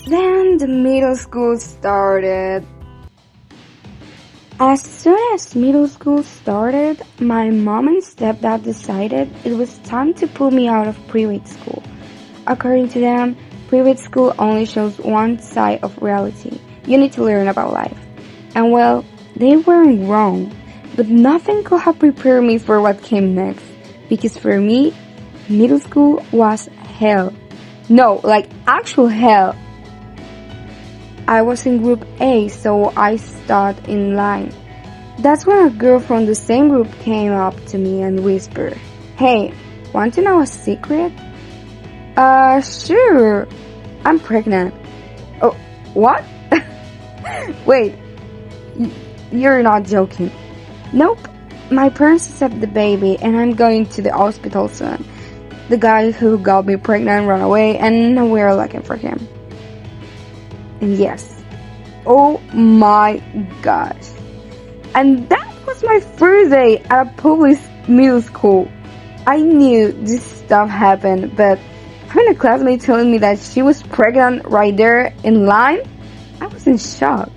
Then the middle school started. As soon as middle school started, my mom and stepdad decided it was time to pull me out of private school. According to them, private school only shows one side of reality. You need to learn about life. And well, they weren't wrong, but nothing could have prepared me for what came next. Because for me, middle school was hell. No, like actual hell. I was in group A, so I stood in line. That's when a girl from the same group came up to me and whispered, "Hey, want to know a secret?" Sure. I'm pregnant. Oh, what? Wait, you're not joking. Nope. My parents accept the baby and I'm going to the hospital soon. The guy who got me pregnant ran away and we're looking for him. And yes. Oh my gosh. And that was my first day at a public middle school. I knew this stuff happened, but having a classmate telling me that she was pregnant right there in line, I was in shock.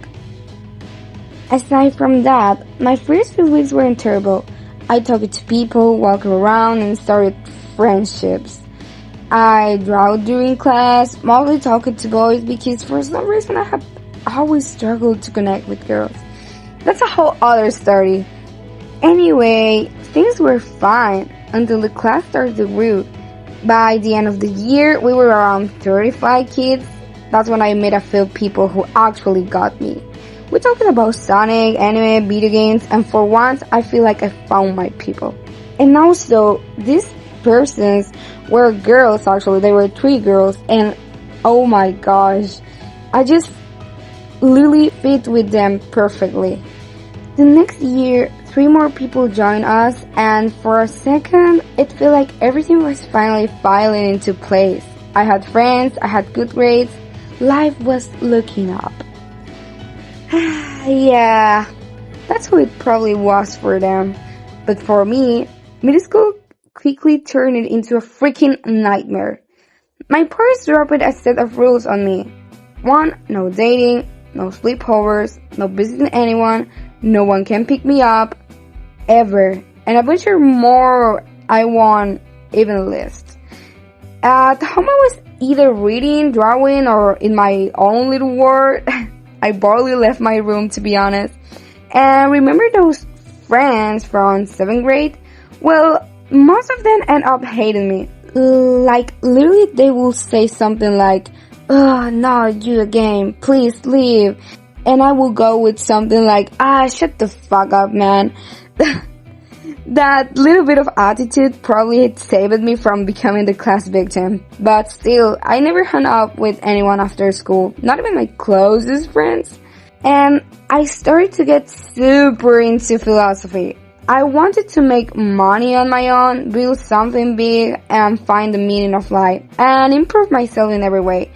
Aside from that, my first few weeks weren't terrible. I talked to people, walked around, and started friendships. I drew during class, mostly talking to boys because for some reason I have always struggled to connect with girls. That's a whole other story. Anyway, things were fine until the class started to grow. By the end of the year, we were around 35 kids. That's when I met a few people who actually got me. We talked about Sonic, anime, video games, and for once, I feel like I found my people. And also, these persons were girls actually, they were 3 girls, and oh my gosh, I just literally fit with them perfectly. The next year, 3 more people joined us, and for a second, it felt like everything was finally falling into place. I had friends, I had good grades, life was looking up. Yeah, that's how it probably was for them. But for me, middle school quickly turned it into a freaking nightmare. My parents dropped a set of rules on me. 1, no dating, no sleepovers, no visiting anyone, no one can pick me up, ever, and a bunch of more I won't even list. At home I was either reading, drawing, or in my own little world. I barely left my room, to be honest. And remember those friends from 7th grade? Well, most of them end up hating me. Like, literally they will say something like, "Oh, not you again, please leave." And I will go with something like, shut the fuck up, man. That little bit of attitude probably saved me from becoming the class victim. But still, I never hung out with anyone after school, not even my closest friends. And I started to get super into philosophy. I wanted to make money on my own, build something big, and find the meaning of life, and improve myself in every way.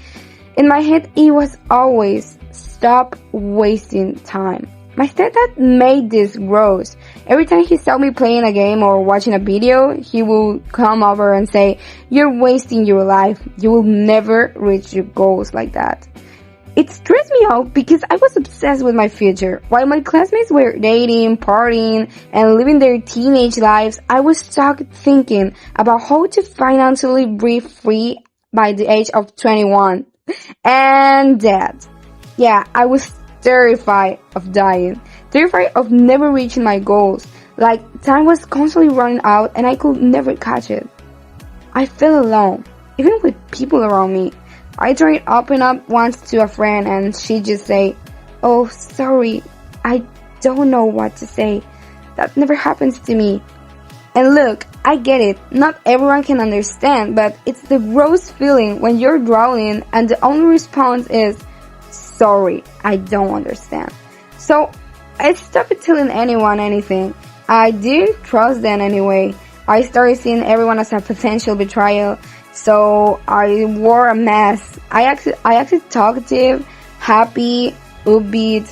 In my head, it was always, stop wasting time. My stepdad made this gross. Every time he saw me playing a game or watching a video, he would come over and say, "You're wasting your life. You will never reach your goals like that." It stressed me out because I was obsessed with my future. While my classmates were dating, partying, and living their teenage lives, I was stuck thinking about how to financially breathe free by the age of 21. And that. Yeah, I was terrified of dying. Terrified of never reaching my goals. Like, time was constantly running out and I could never catch it. I felt alone, even with people around me. I tried open up once to a friend and she just say, "Oh, sorry, I don't know what to say. That never happens to me." And look, I get it, not everyone can understand, but it's the gross feeling when you're drowning and the only response is, "Sorry, I don't understand." So, I stopped telling anyone anything. I didn't trust them anyway. I started seeing everyone as a potential betrayal, so I wore a mask. I acted talkative, happy, upbeat,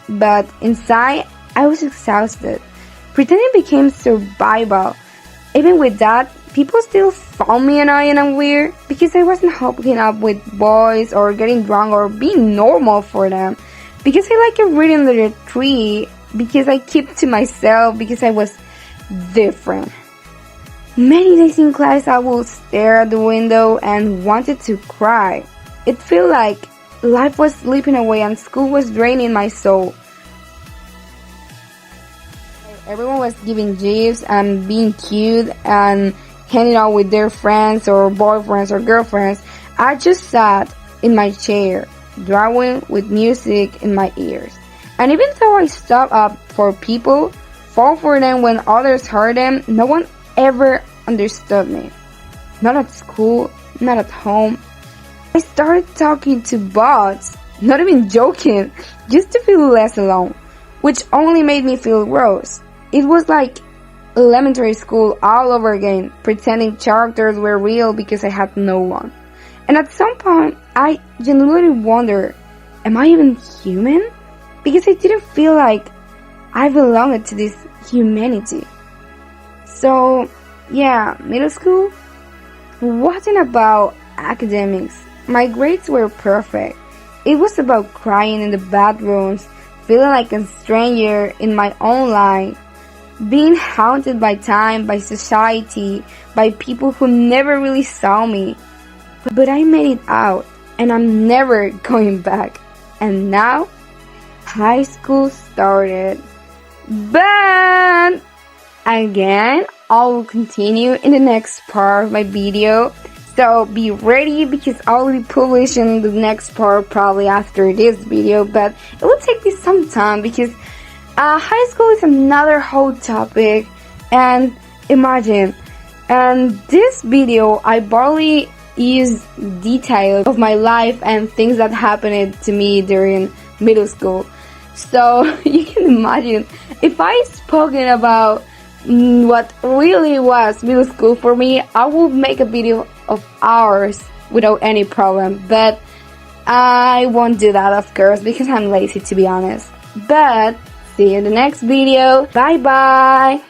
but inside, I was exhausted. Pretending became survival. Even with that, people still found me annoying and weird because I wasn't hooking up with boys or getting drunk or being normal for them. Because I like reading under the tree, because I kept to myself, because I was different. Many days in class I would stare at the window and wanted to cry. It felt like life was slipping away and school was draining my soul. Everyone was giving gifts and being cute and hanging out with their friends or boyfriends or girlfriends. I just sat in my chair, drawing with music in my ears. And even though I stood up for people, fought for them when others hurt them, no one ever understood me. Not at school, not at home. I started talking to bots, not even joking, just to feel less alone, which only made me feel gross. It was like elementary school all over again, pretending characters were real because I had no one. And at some point, I genuinely wondered, am I even human? Because I didn't feel like I belonged to this humanity. So, yeah, middle school wasn't about academics. My grades were perfect. It was about crying in the bathrooms, feeling like a stranger in my own life, being haunted by time, by society, by people who never really saw me. But I made it out, and I'm never going back. And now, high school started. But again, I will continue in the next part of my video. So be ready because I'll be publishing the next part probably after this video. But it will take me some time because high school is another whole topic. And imagine, and this video I barely use details of my life and things that happened to me during middle school. So you can imagine if I spoken about what really was middle school for me, I would make a video of hours without any problem. But I won't do that, of course, because I'm lazy, to be honest. But see you in the next video. Bye bye.